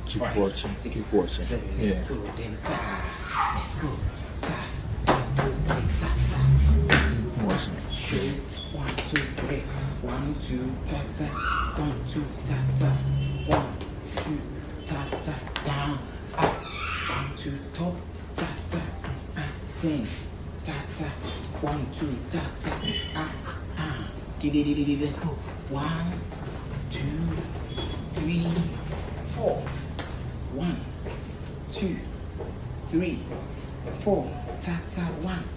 Keep watching. Keep watching. Let's Yeah. go. Then ta. Let's go. Ta. 1, 2, 3. Ta ta. Watching. Shoot. 1, 2, 3. 1, 2, ta ta. 1, 2, ta ta. 1, 2, ta ta. Down. Up. 1, 2, top. Ta ta. Then. Ta ta. 1, 2, ta ta. Let's go. 1, 2, 3, 4. 1, 2, 3, 4. Ta ta. 1.